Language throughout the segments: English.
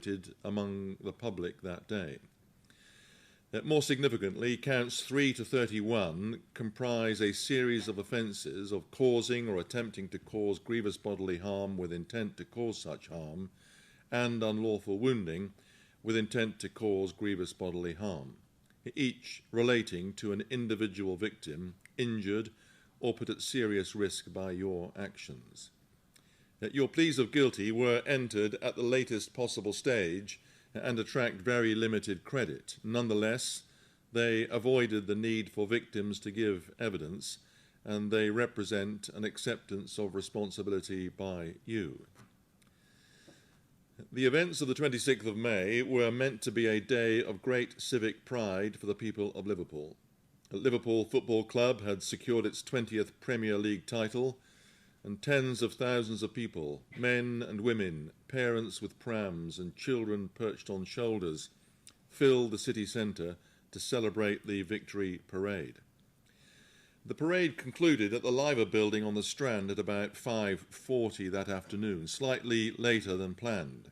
circulated among the public that day. More significantly, counts 3 to 31 comprise a series of offences of causing or attempting to cause grievous bodily harm with intent to cause such harm, and unlawful wounding with intent to cause grievous bodily harm, each relating to an individual victim injured or put at serious risk by your actions. Your pleas of guilty were entered at the latest possible stage and attract very limited credit. Nonetheless, they avoided the need for victims to give evidence, and they represent an acceptance of responsibility by you. The events of the 26th of May were meant to be a day of great civic pride for the people of Liverpool. Liverpool Football Club had secured its 20th Premier League title, and tens of thousands of people, men and women, parents with prams and children perched on shoulders, filled the city centre to celebrate the victory parade. The parade concluded at the Liver building on the Strand at about 5:40 that afternoon, slightly later than planned.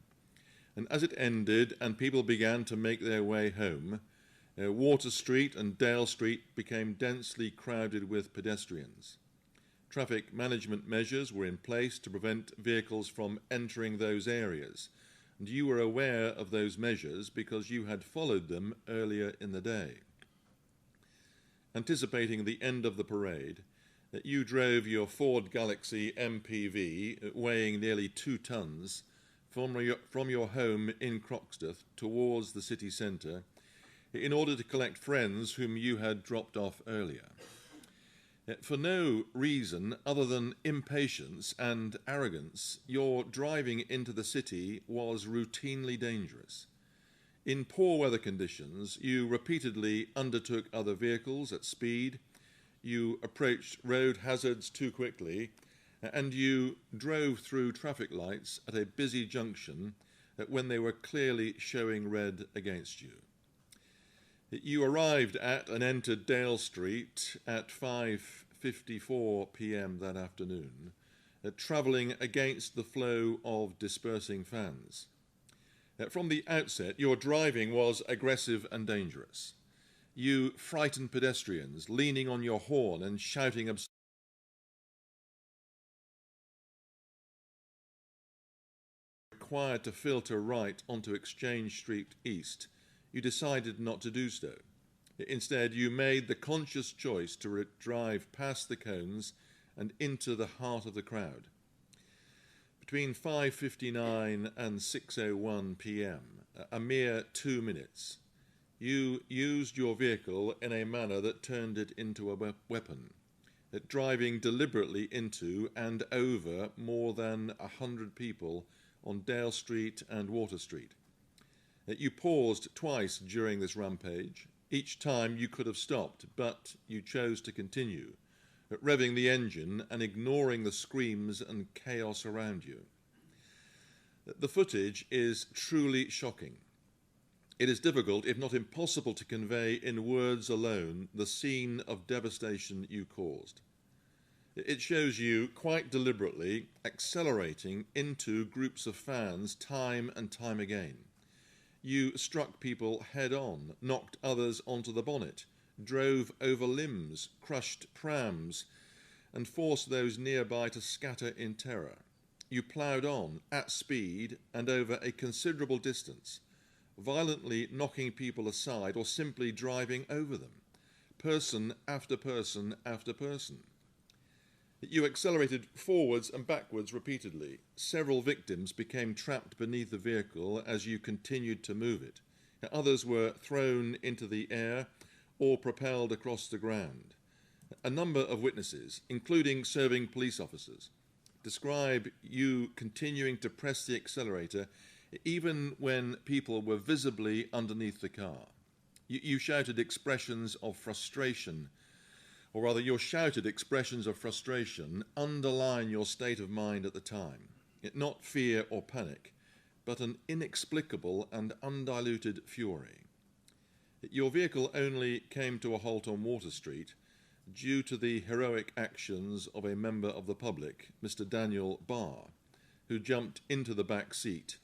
And as it ended and people began to make their way home, Water Street and Dale Street became densely crowded with pedestrians. Traffic management measures were in place to prevent vehicles from entering those areas, and you were aware of those measures because you had followed them earlier in the day. Anticipating the end of the parade, you drove your Ford Galaxy MPV, weighing nearly 2 tons, from your home in Croxteth towards the city centre in order to collect friends whom you had dropped off earlier. For no reason other than impatience and arrogance, your driving into the city was routinely dangerous. In poor weather conditions, you repeatedly undertook other vehicles at speed, you approached road hazards too quickly, and you drove through traffic lights at a busy junction when they were clearly showing red against you. You arrived at and entered Dale Street at 5:54 p.m. that afternoon, travelling against the flow of dispersing fans. From the outset, your driving was aggressive and dangerous. You frightened pedestrians, leaning on your horn and shouting required to filter right onto Exchange Street East. You decided not to do so. Instead, you made the conscious choice to drive past the cones and into the heart of the crowd. Between 5:59 and 6:01 p.m., a mere 2 minutes, you used your vehicle in a manner that turned it into a weapon, driving deliberately into and over more than 100 people on Dale Street and Water Street. You paused twice during this rampage. Each time you could have stopped, but you chose to continue, revving the engine and ignoring the screams and chaos around you. The footage is truly shocking. It is difficult, if not impossible, to convey in words alone the scene of devastation you caused. It shows you quite deliberately accelerating into groups of fans time and time again. You struck people head-on, knocked others onto the bonnet, drove over limbs, crushed prams, and forced those nearby to scatter in terror. You ploughed on, at speed, and over a considerable distance, violently knocking people aside or simply driving over them, person after person after person. You accelerated forwards and backwards repeatedly. Several victims became trapped beneath the vehicle as you continued to move it. Others were thrown into the air or propelled across the ground. A number of witnesses, including serving police officers, describe you continuing to press the accelerator even when people were visibly underneath the car. You shouted expressions of frustration, or rather your shouted expressions of frustration underline your state of mind at the time. Not fear or panic, but an inexplicable and undiluted fury. Your vehicle only came to a halt on Water Street due to the heroic actions of a member of the public, Mr. Daniel Barr, who jumped into the back seat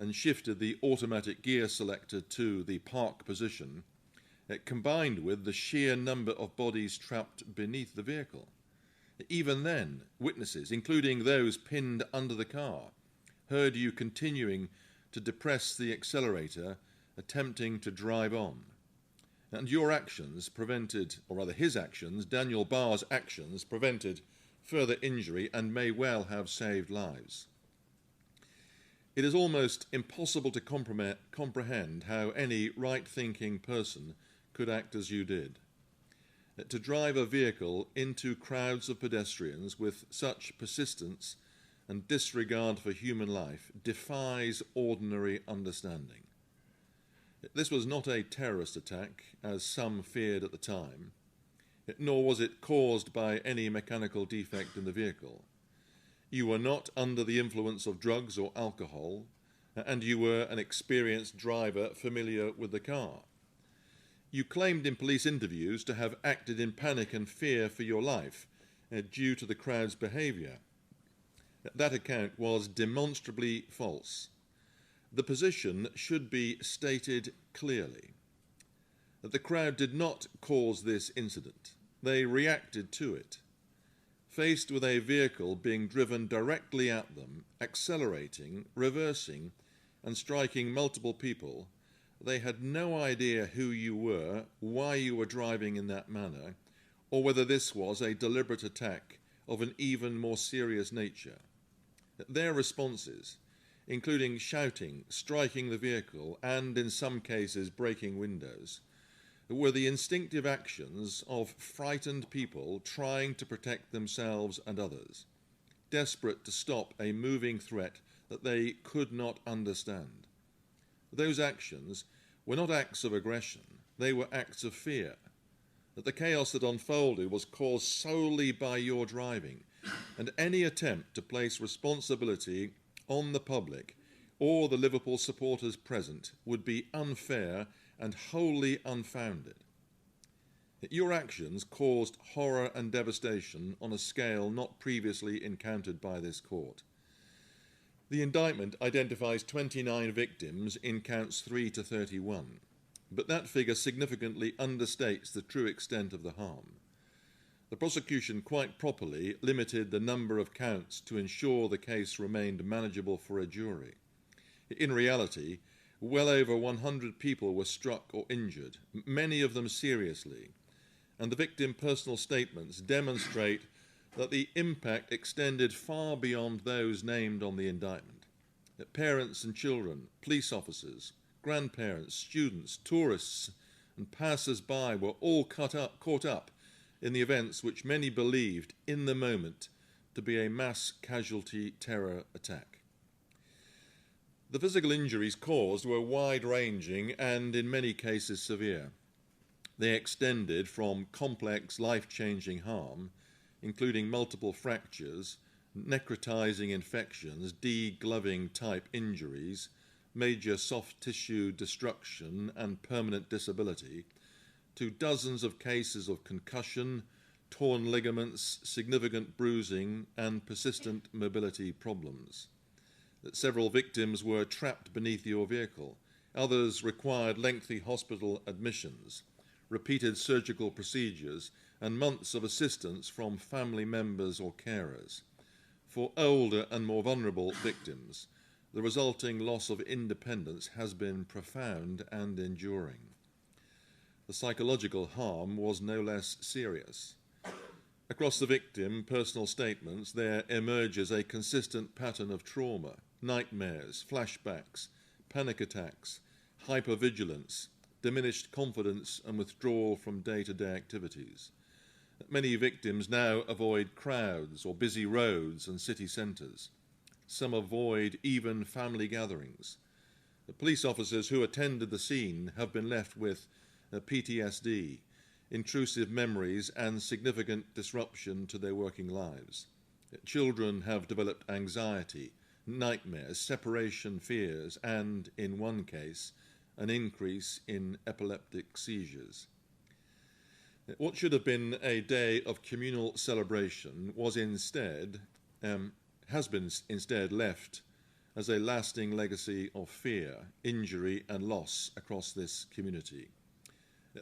and shifted the automatic gear selector to the park position, combined with the sheer number of bodies trapped beneath the vehicle. Even then, witnesses, including those pinned under the car, heard you continuing to depress the accelerator, attempting to drive on. And your actions prevented, or rather his actions, Daniel Barr's actions, prevented further injury and may well have saved lives. It is almost impossible to comprehend how any right-thinking person could act as you did. To drive a vehicle into crowds of pedestrians with such persistence and disregard for human life defies ordinary understanding. This was not a terrorist attack, as some feared at the time, nor was it caused by any mechanical defect in the vehicle. You were not under the influence of drugs or alcohol, and you were an experienced driver familiar with the car. You claimed in police interviews to have acted in panic and fear for your life due to the crowd's behaviour. That account was demonstrably false. The position should be stated clearly. The crowd did not cause this incident. They reacted to it. Faced with a vehicle being driven directly at them, accelerating, reversing, and striking multiple people, they had no idea who you were, why you were driving in that manner, or whether this was a deliberate attack of an even more serious nature. Their responses, including shouting, striking the vehicle, and in some cases breaking windows, were the instinctive actions of frightened people trying to protect themselves and others, desperate to stop a moving threat that they could not understand. Those actions were not acts of aggression, they were acts of fear. That the chaos that unfolded was caused solely by your driving, and any attempt to place responsibility on the public or the Liverpool supporters present would be unfair and wholly unfounded. Your actions caused horror and devastation on a scale not previously encountered by this court. The indictment identifies 29 victims in counts 3 to 31, but that figure significantly understates the true extent of the harm. The prosecution quite properly limited the number of counts to ensure the case remained manageable for a jury. In reality, well over 100 people were struck or injured, many of them seriously, and the victim personal statements demonstrate that the impact extended far beyond those named on the indictment. That parents and children, police officers, grandparents, students, tourists, and passers-by were all caught up in the events which many believed in the moment to be a mass casualty terror attack. The physical injuries caused were wide-ranging and in many cases severe. They extended from complex, life-changing harm, including multiple fractures, necrotizing infections, degloving type injuries, major soft tissue destruction and permanent disability, to dozens of cases of concussion, torn ligaments, significant bruising and persistent mobility problems. Several victims were trapped beneath your vehicle. Others required lengthy hospital admissions, repeated surgical procedures, and months of assistance from family members or carers. For older and more vulnerable victims, the resulting loss of independence has been profound and enduring. The psychological harm was no less serious. Across the victim personal statements, there emerges a consistent pattern of trauma, nightmares, flashbacks, panic attacks, hypervigilance, diminished confidence and withdrawal from day-to-day activities. Many victims now avoid crowds or busy roads and city centres. Some avoid even family gatherings. The police officers who attended the scene have been left with PTSD, intrusive memories and significant disruption to their working lives. Children have developed anxiety, nightmares, separation fears, and, in one case, an increase in epileptic seizures. What should have been a day of communal celebration was instead, has been instead left as a lasting legacy of fear, injury and loss across this community.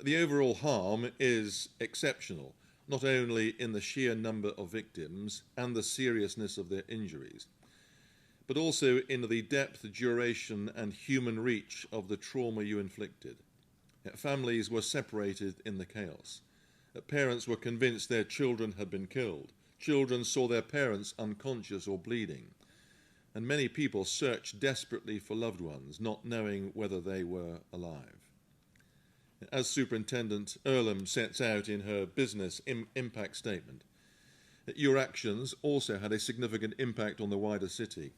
The overall harm is exceptional, not only in the sheer number of victims and the seriousness of their injuries, but also in the depth, duration and human reach of the trauma you inflicted. Families were separated in the chaos. Parents were convinced their children had been killed. Children saw their parents unconscious or bleeding. And many people searched desperately for loved ones, not knowing whether they were alive. As Superintendent Earlham sets out in her business impact statement, your actions also had a significant impact on the wider city.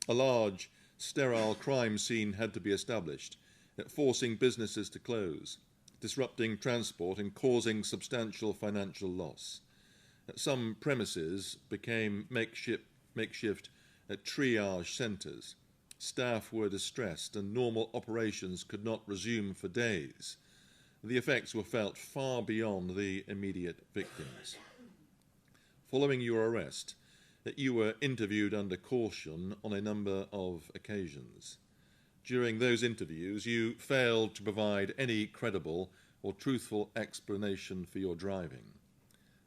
A large, sterile crime scene had to be established, forcing businesses to close, disrupting transport and causing substantial financial loss. Some premises became makeshift triage centres. Staff were distressed and normal operations could not resume for days. The effects were felt far beyond the immediate victims. Following your arrest, you were interviewed under caution on a number of occasions. During those interviews, you failed to provide any credible or truthful explanation for your driving.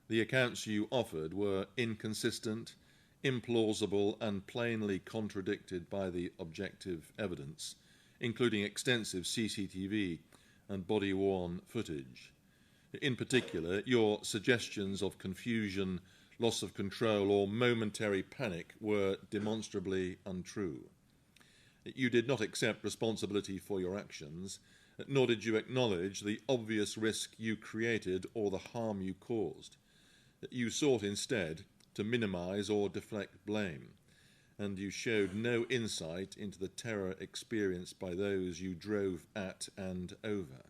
The accounts you offered were inconsistent, implausible and plainly contradicted by the objective evidence, including extensive CCTV and body-worn footage. In particular, your suggestions of confusion, loss of control or momentary panic were demonstrably untrue. You did not accept responsibility for your actions, nor did you acknowledge the obvious risk you created or the harm you caused. You sought instead to minimize or deflect blame, and you showed no insight into the terror experienced by those you drove at and over.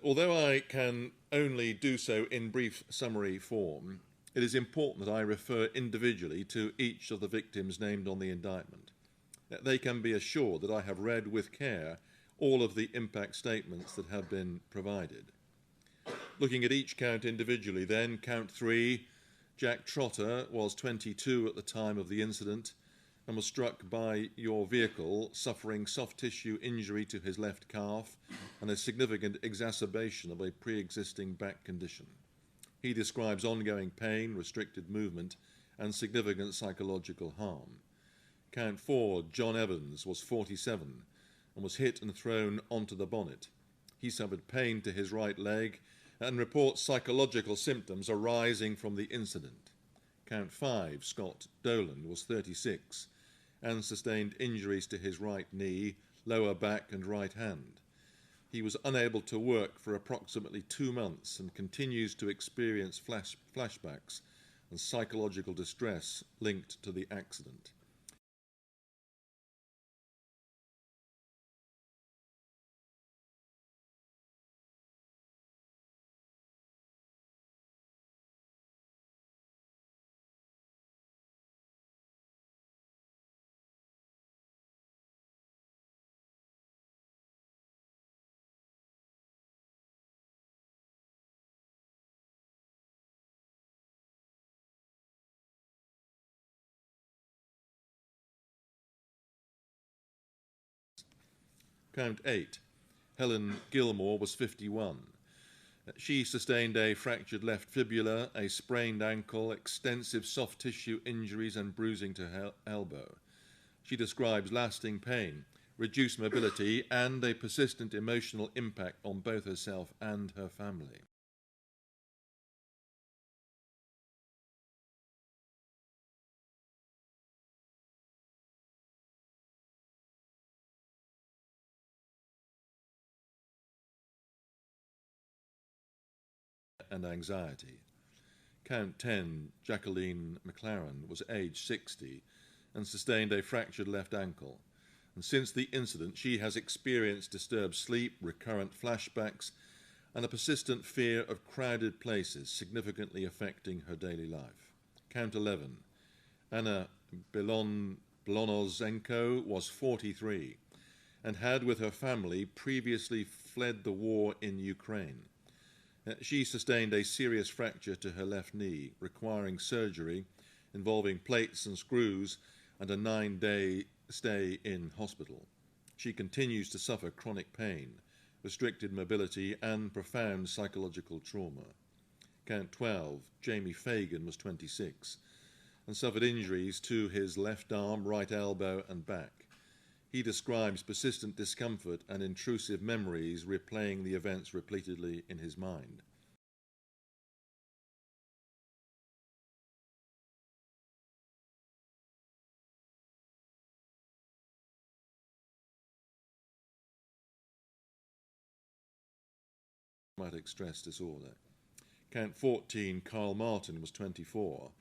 Although I can only do so in brief summary form, it is important that I refer individually to each of the victims named on the indictment. They can be assured that I have read with care all of the impact statements that have been provided. Looking at each count individually then, count 3, Jack Trotter was 22 at the time of the incident and was struck by your vehicle, suffering soft tissue injury to his left calf and a significant exacerbation of a pre-existing back condition. He describes ongoing pain, restricted movement and significant psychological harm. Count 4, John Evans, was 47 and was hit and thrown onto the bonnet. He suffered pain to his right leg and reports psychological symptoms arising from the incident. Count 5, Scott Doyle, was 36 and sustained injuries to his right knee, lower back and right hand. He was unable to work for approximately 2 months and continues to experience flashbacks and psychological distress linked to the accident. Count 8, Helen Gilmore, was 51. She sustained a fractured left fibula, a sprained ankle, extensive soft tissue injuries and bruising to her elbow. She describes lasting pain, reduced mobility and a persistent emotional impact on both herself and her family. And anxiety. Count 10, Jacqueline McLaren, was aged 60 and sustained a fractured left ankle. And since the incident, she has experienced disturbed sleep, recurrent flashbacks, and a persistent fear of crowded places, significantly affecting her daily life. Count 11, Anna Belonozenko, was 43 and had, with her family, previously fled the war in Ukraine. She sustained a serious fracture to her left knee, requiring surgery, involving plates and screws and a 9-day stay in hospital. She continues to suffer chronic pain, restricted mobility and profound psychological trauma. Count 12, Jamie Fagan was 26 and suffered injuries to his left arm, right elbow and back. He describes persistent discomfort and intrusive memories replaying the events repeatedly in his mind. Traumatic stress disorder. Count 14, Carl Martin was 24.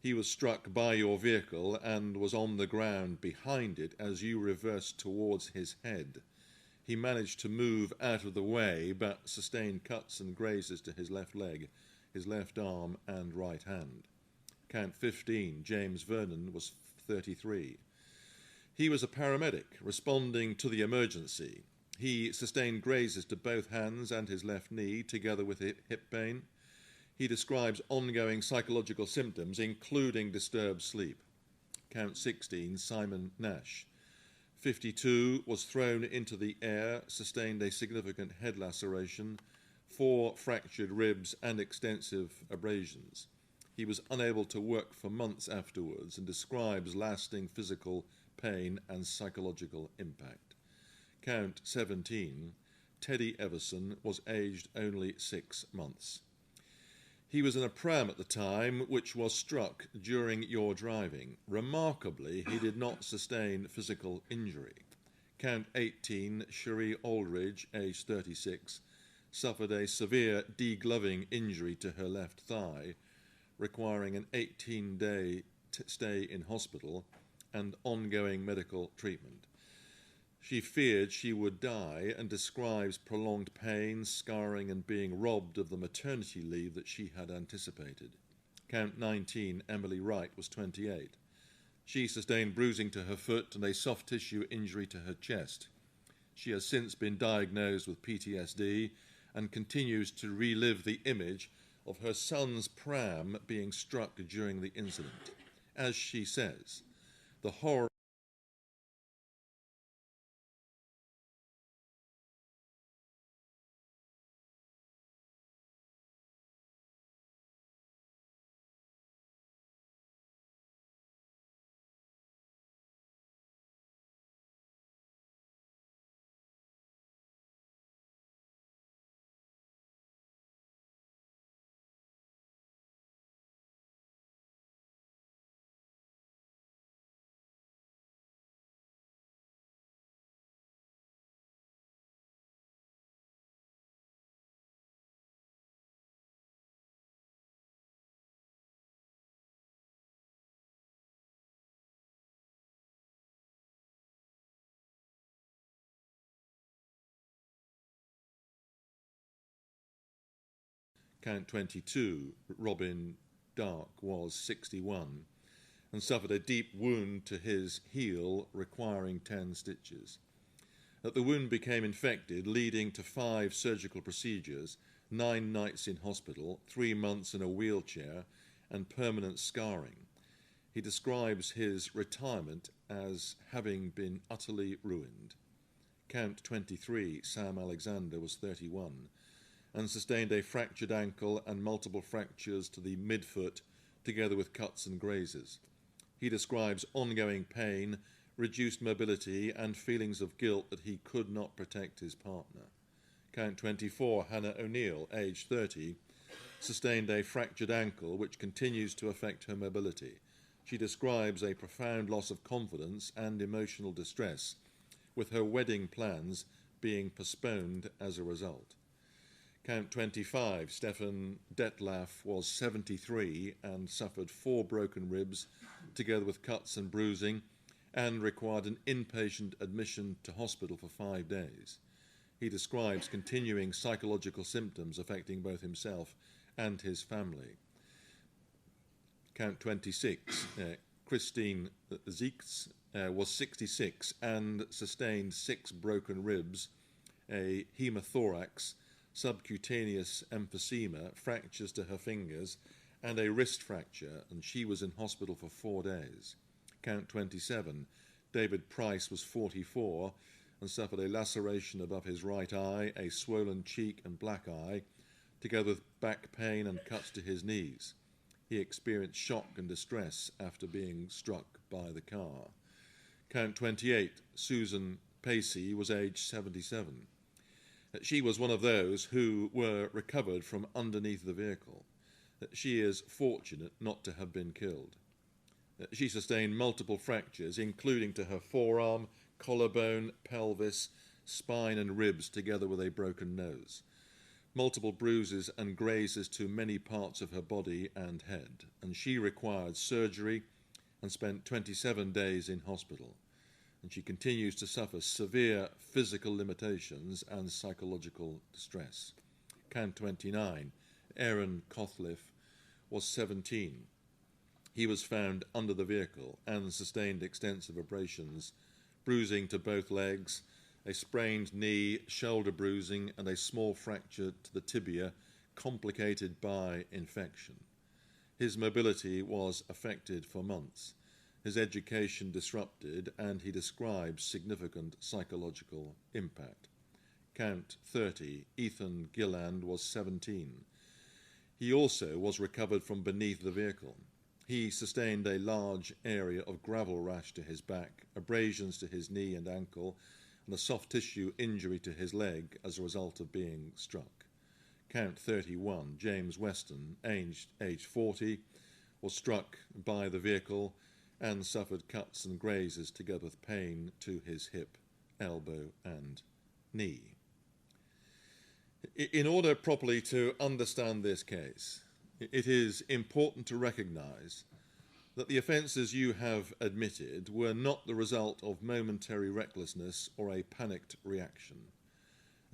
He was struck by your vehicle and was on the ground behind it as you reversed towards his head. He managed to move out of the way but sustained cuts and grazes to his left leg, his left arm and right hand. Count 15, James Vernon was 33. He was a paramedic responding to the emergency. He sustained grazes to both hands and his left knee, together with hip pain. He describes ongoing psychological symptoms, including disturbed sleep. Count 16, Simon Nash. 52, was thrown into the air, sustained a significant head laceration, 4 fractured ribs and extensive abrasions. He was unable to work for months afterwards and describes lasting physical pain and psychological impact. Count 17, Teddy Everson was aged only 6 months. He was in a pram at the time, which was struck during your driving. Remarkably, he did not sustain physical injury. Count 18, Cherie Aldridge, aged 36, suffered a severe degloving injury to her left thigh, requiring an 18-day stay in hospital and ongoing medical treatment. She feared she would die and describes prolonged pain, scarring and being robbed of the maternity leave that she had anticipated. Count 19, Emily Wright was 28. She sustained bruising to her foot and a soft tissue injury to her chest. She has since been diagnosed with PTSD and continues to relive the image of her son's pram being struck during the incident. As she says, the horror Count 22, Robin Dark, was 61 and suffered a deep wound to his heel requiring 10 stitches. The wound became infected, leading to 5 surgical procedures, 9 nights in hospital, 3 months in a wheelchair, and permanent scarring. He describes his retirement as having been utterly ruined. Count 23, Sam Alexander, was 31 and sustained a fractured ankle and multiple fractures to the midfoot, together with cuts and grazes. He describes ongoing pain, reduced mobility, and feelings of guilt that he could not protect his partner. Count 24, Hannah O'Neill, aged 30, sustained a fractured ankle which continues to affect her mobility. She describes a profound loss of confidence and emotional distress, with her wedding plans being postponed as a result. Count 25, Stefan Detlaf, was 73 and suffered 4 broken ribs, together with cuts and bruising, and required an inpatient admission to hospital for 5 days. He describes continuing psychological symptoms affecting both himself and his family. Count 26, Christine Zieks, was 66 and sustained 6 broken ribs, a hemothorax, subcutaneous emphysema, fractures to her fingers, and a wrist fracture, and she was in hospital for 4 days. Count 27, David Price was 44 and suffered a laceration above his right eye, a swollen cheek and black eye, together with back pain and cuts to his knees. He experienced shock and distress after being struck by the car. Count 28, Susan Pacey was aged 77. She was one of those who were recovered from underneath the vehicle. She is fortunate not to have been killed. She sustained multiple fractures, including to her forearm, collarbone, pelvis, spine and ribs, together with a broken nose. Multiple bruises and grazes to many parts of her body and head, and she required surgery and spent 27 days in hospital. And she continues to suffer severe physical limitations and psychological distress. Count 29, Aaron Cothliff was 17. He was found under the vehicle and sustained extensive abrasions, bruising to both legs, a sprained knee, shoulder bruising, and a small fracture to the tibia, complicated by infection. His mobility was affected for months, his education disrupted, and he describes significant psychological impact. Count 30, Ethan Gilland was 17. He also was recovered from beneath the vehicle. He sustained a large area of gravel rash to his back, abrasions to his knee and ankle, and a soft tissue injury to his leg as a result of being struck. Count 31, James Weston, aged 40, was struck by the vehicle and suffered cuts and grazes together with pain to his hip, elbow and knee. In order properly to understand this case, it is important to recognise that the offences you have admitted were not the result of momentary recklessness or a panicked reaction.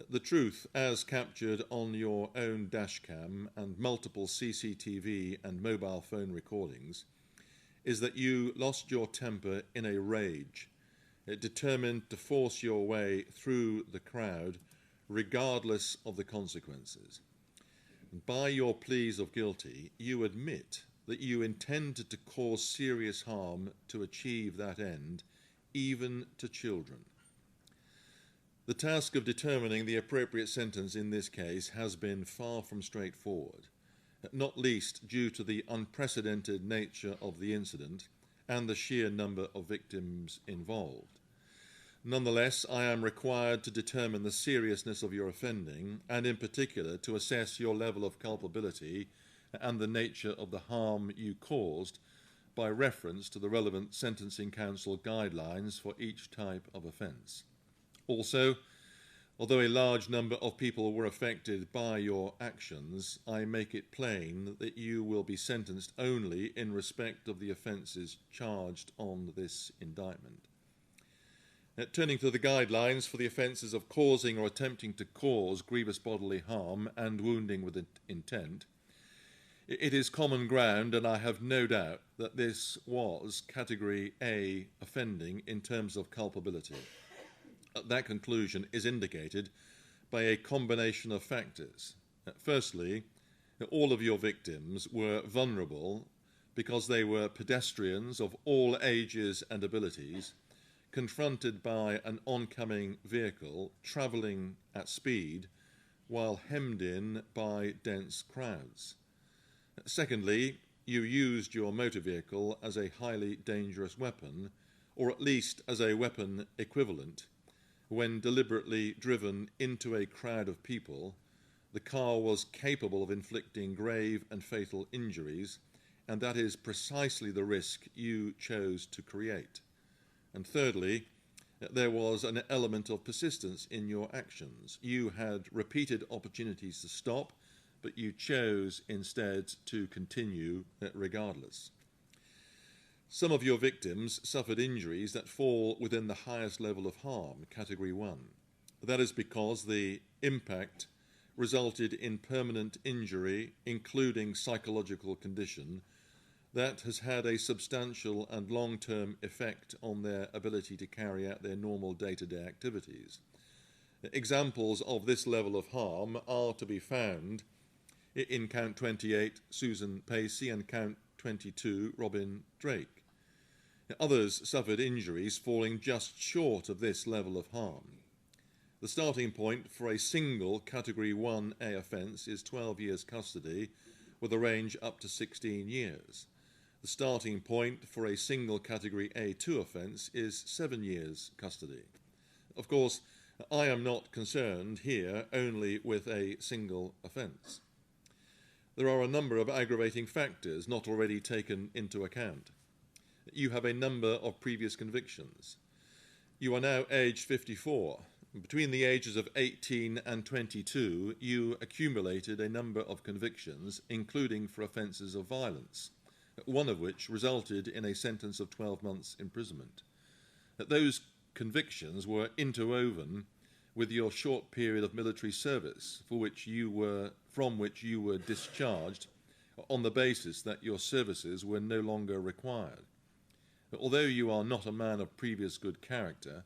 The truth, as captured on your own dashcam and multiple CCTV and mobile phone recordings, is that you lost your temper in a rage, determined to force your way through the crowd regardless of the consequences. And by your pleas of guilty, you admit that you intended to cause serious harm to achieve that end, even to children. The task of determining the appropriate sentence in this case has been far from straightforward, not least due to the unprecedented nature of the incident and the sheer number of victims involved. Nonetheless, I am required to determine the seriousness of your offending, and in particular to assess your level of culpability and the nature of the harm you caused by reference to the relevant Sentencing Council guidelines for each type of offence. Also, although a large number of people were affected by your actions, I make it plain that you will be sentenced only in respect of the offences charged on this indictment. Turning to the guidelines for the offences of causing or attempting to cause grievous bodily harm and wounding with intent, it is common ground, and I have no doubt that this was Category A offending in terms of culpability. That conclusion is indicated by a combination of factors. Firstly, all of your victims were vulnerable because they were pedestrians of all ages and abilities, confronted by an oncoming vehicle travelling at speed while hemmed in by dense crowds. Secondly, you used your motor vehicle as a highly dangerous weapon, or at least as a weapon equivalent. When deliberately driven into a crowd of people, the car was capable of inflicting grave and fatal injuries, and that is precisely the risk you chose to create. And thirdly, there was an element of persistence in your actions. You had repeated opportunities to stop, but you chose instead to continue regardless. Some of your victims suffered injuries that fall within the highest level of harm, Category 1. That is because the impact resulted in permanent injury, including psychological condition, that has had a substantial and long-term effect on their ability to carry out their normal day-to-day activities. Examples of this level of harm are to be found In count 28, Susan Pacey, and count 22, Robin Drake. Others suffered injuries falling just short of this level of harm. The starting point for a single Category 1A offence is 12 years custody, with a range up to 16 years. The starting point for a single Category A2 offence is 7 years custody. Of course, I am not concerned here only with a single offence. There are a number of aggravating factors not already taken into account. You have a number of previous convictions. You are now aged 54. Between the ages of 18 and 22, you accumulated a number of convictions, including for offences of violence, one of which resulted in a sentence of 12 months imprisonment. Those convictions were interwoven with your short period of military service from which you were discharged on the basis that your services were no longer required. Although you are not a man of previous good character,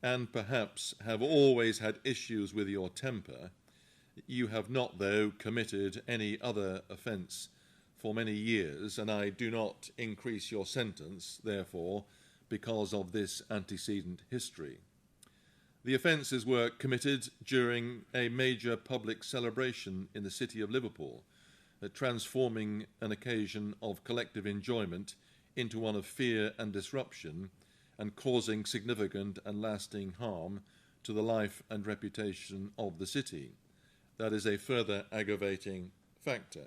and perhaps have always had issues with your temper, you have not, though, committed any other offence for many years, and I do not increase your sentence, therefore, because of this antecedent history. The offences were committed during a major public celebration in the city of Liverpool, transforming an occasion of collective enjoyment into one of fear and disruption, and causing significant and lasting harm to the life and reputation of the city. That is a further aggravating factor.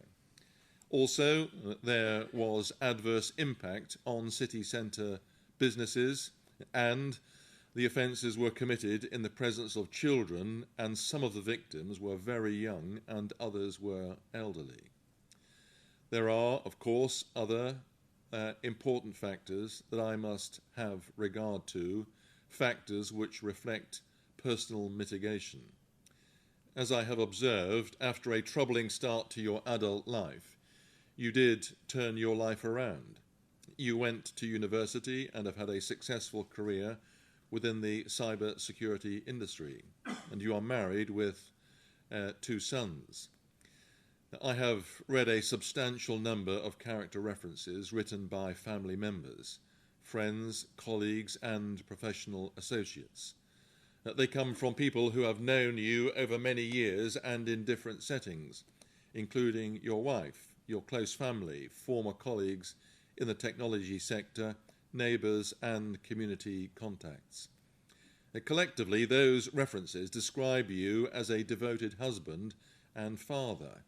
Also, there was adverse impact on city centre businesses, and the offences were committed in the presence of children, and some of the victims were very young and others were elderly. There are, of course, other important factors that I must have regard to, factors which reflect personal mitigation. As I have observed, after a troubling start to your adult life, you did turn your life around. You went to university and have had a successful career within the cyber security industry, and you are married with 2 sons. I have read a substantial number of character references written by family members, friends, colleagues, and professional associates. They come from people who have known you over many years and in different settings, including your wife, your close family, former colleagues in the technology sector, neighbours, and community contacts. Collectively, those references describe you as a devoted husband and father,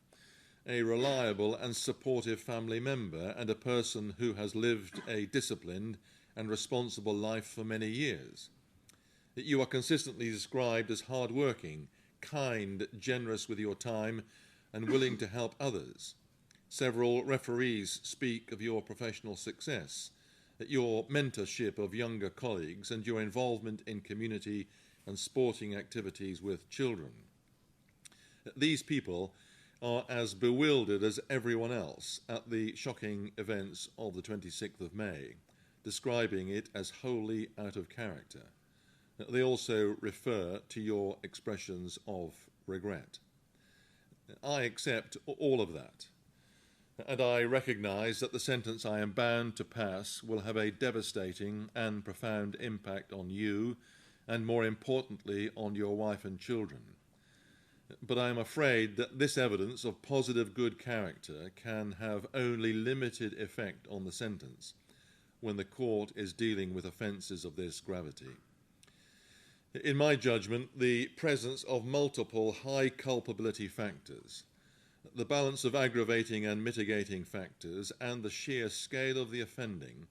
a reliable and supportive family member, and a person who has lived a disciplined and responsible life for many years. You are consistently described as hard-working, kind, generous with your time, and willing to help others. Several referees speak of your professional success, your mentorship of younger colleagues, and your involvement in community and sporting activities with children. These people are as bewildered as everyone else at the shocking events of the 26th of May, describing it as wholly out of character. They also refer to your expressions of regret. I accept all of that, and I recognise that the sentence I am bound to pass will have a devastating and profound impact on you, and more importantly on your wife and children. But I am afraid that this evidence of positive good character can have only limited effect on the sentence when the court is dealing with offences of this gravity. In my judgment, the presence of multiple high culpability factors, the balance of aggravating and mitigating factors, and the sheer scale of the offending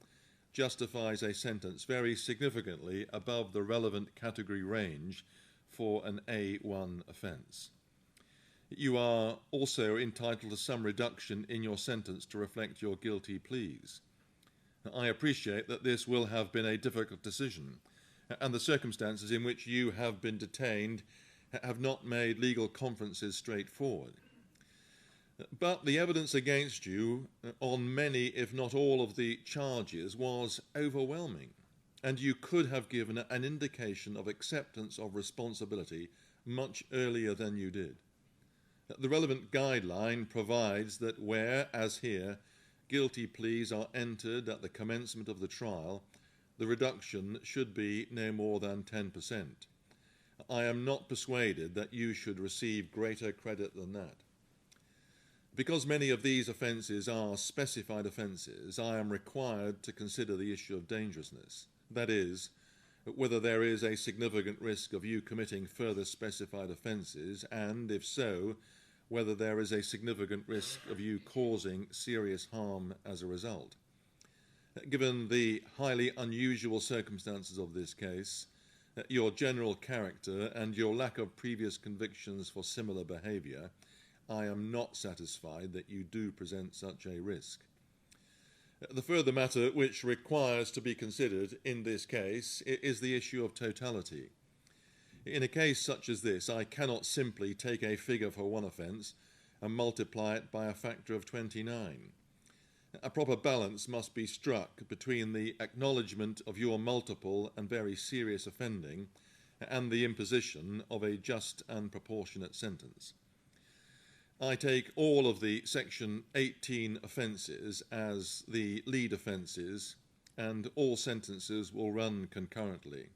justifies a sentence very significantly above the relevant category range for an A1 offence. You are also entitled to some reduction in your sentence to reflect your guilty pleas. I appreciate that this will have been a difficult decision, and the circumstances in which you have been detained have not made legal conferences straightforward. But the evidence against you on many, if not all, of the charges was overwhelming, and you could have given an indication of acceptance of responsibility much earlier than you did. The relevant guideline provides that where, as here, guilty pleas are entered at the commencement of the trial, the reduction should be no more than 10%. I am not persuaded that you should receive greater credit than that. Because many of these offences are specified offences, I am required to consider the issue of dangerousness. That is, whether there is a significant risk of you committing further specified offences, and, if so, whether there is a significant risk of you causing serious harm as a result. Given the highly unusual circumstances of this case, your general character and your lack of previous convictions for similar behaviour, I am not satisfied that you do present such a risk. The further matter which requires to be considered in this case is the issue of totality. In a case such as this, I cannot simply take a figure for one offence and multiply it by a factor of 29. A proper balance must be struck between the acknowledgement of your multiple and very serious offending and the imposition of a just and proportionate sentence. I take all of the Section 18 offences as the lead offences, and all sentences will run concurrently.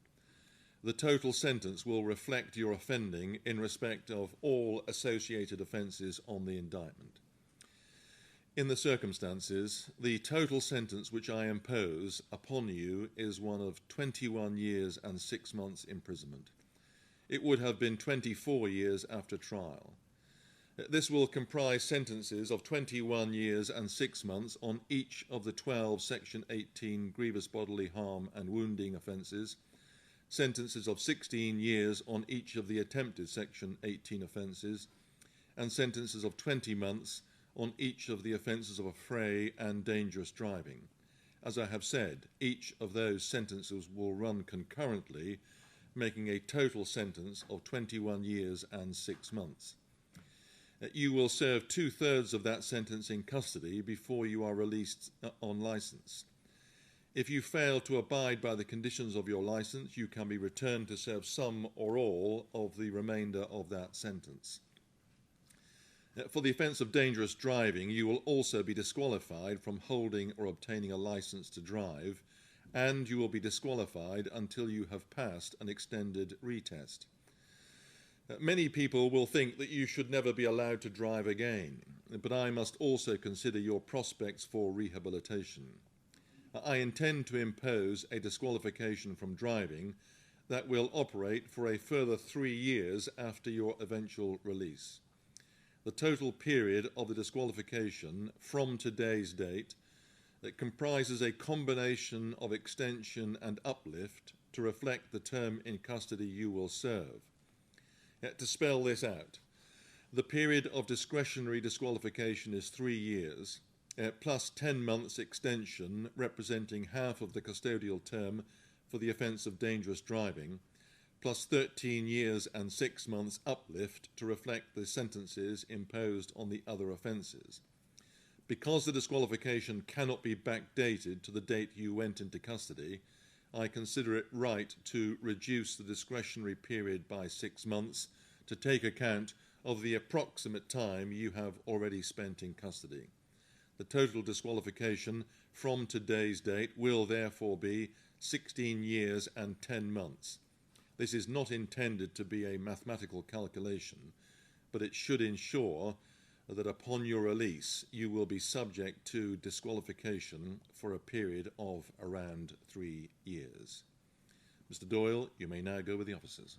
The total sentence will reflect your offending in respect of all associated offences on the indictment. In the circumstances, the total sentence which I impose upon you is one of 21 years and 6 months imprisonment. It would have been 24 years after trial. This will comprise sentences of 21 years and 6 months on each of the 12 Section 18 grievous bodily harm and wounding offences, sentences of 16 years on each of the attempted Section 18 offences, and sentences of 20 months on each of the offences of affray and dangerous driving. As I have said, each of those sentences will run concurrently, making a total sentence of 21 years and 6 months. You will serve 2/3 of that sentence in custody before you are released on licence. If you fail to abide by the conditions of your licence, you can be returned to serve some or all of the remainder of that sentence. For the offence of dangerous driving, you will also be disqualified from holding or obtaining a licence to drive, and you will be disqualified until you have passed an extended retest. Many people will think that you should never be allowed to drive again, but I must also consider your prospects for rehabilitation. I intend to impose a disqualification from driving that will operate for a further 3 years after your eventual release. The total period of the disqualification from today's date that comprises a combination of extension and uplift to reflect the term in custody you will serve. To spell this out, the period of discretionary disqualification is 3 years, plus 10 months extension representing half of the custodial term for the offence of dangerous driving, plus 13 years and 6 months uplift to reflect the sentences imposed on the other offences. Because the disqualification cannot be backdated to the date you went into custody, I consider it right to reduce the discretionary period by 6 months to take account of the approximate time you have already spent in custody. The total disqualification from today's date will therefore be 16 years and 10 months. This is not intended to be a mathematical calculation, but it should ensure that upon your release you will be subject to disqualification for a period of around 3 years. Mr. Doyle, you may now go with the officers.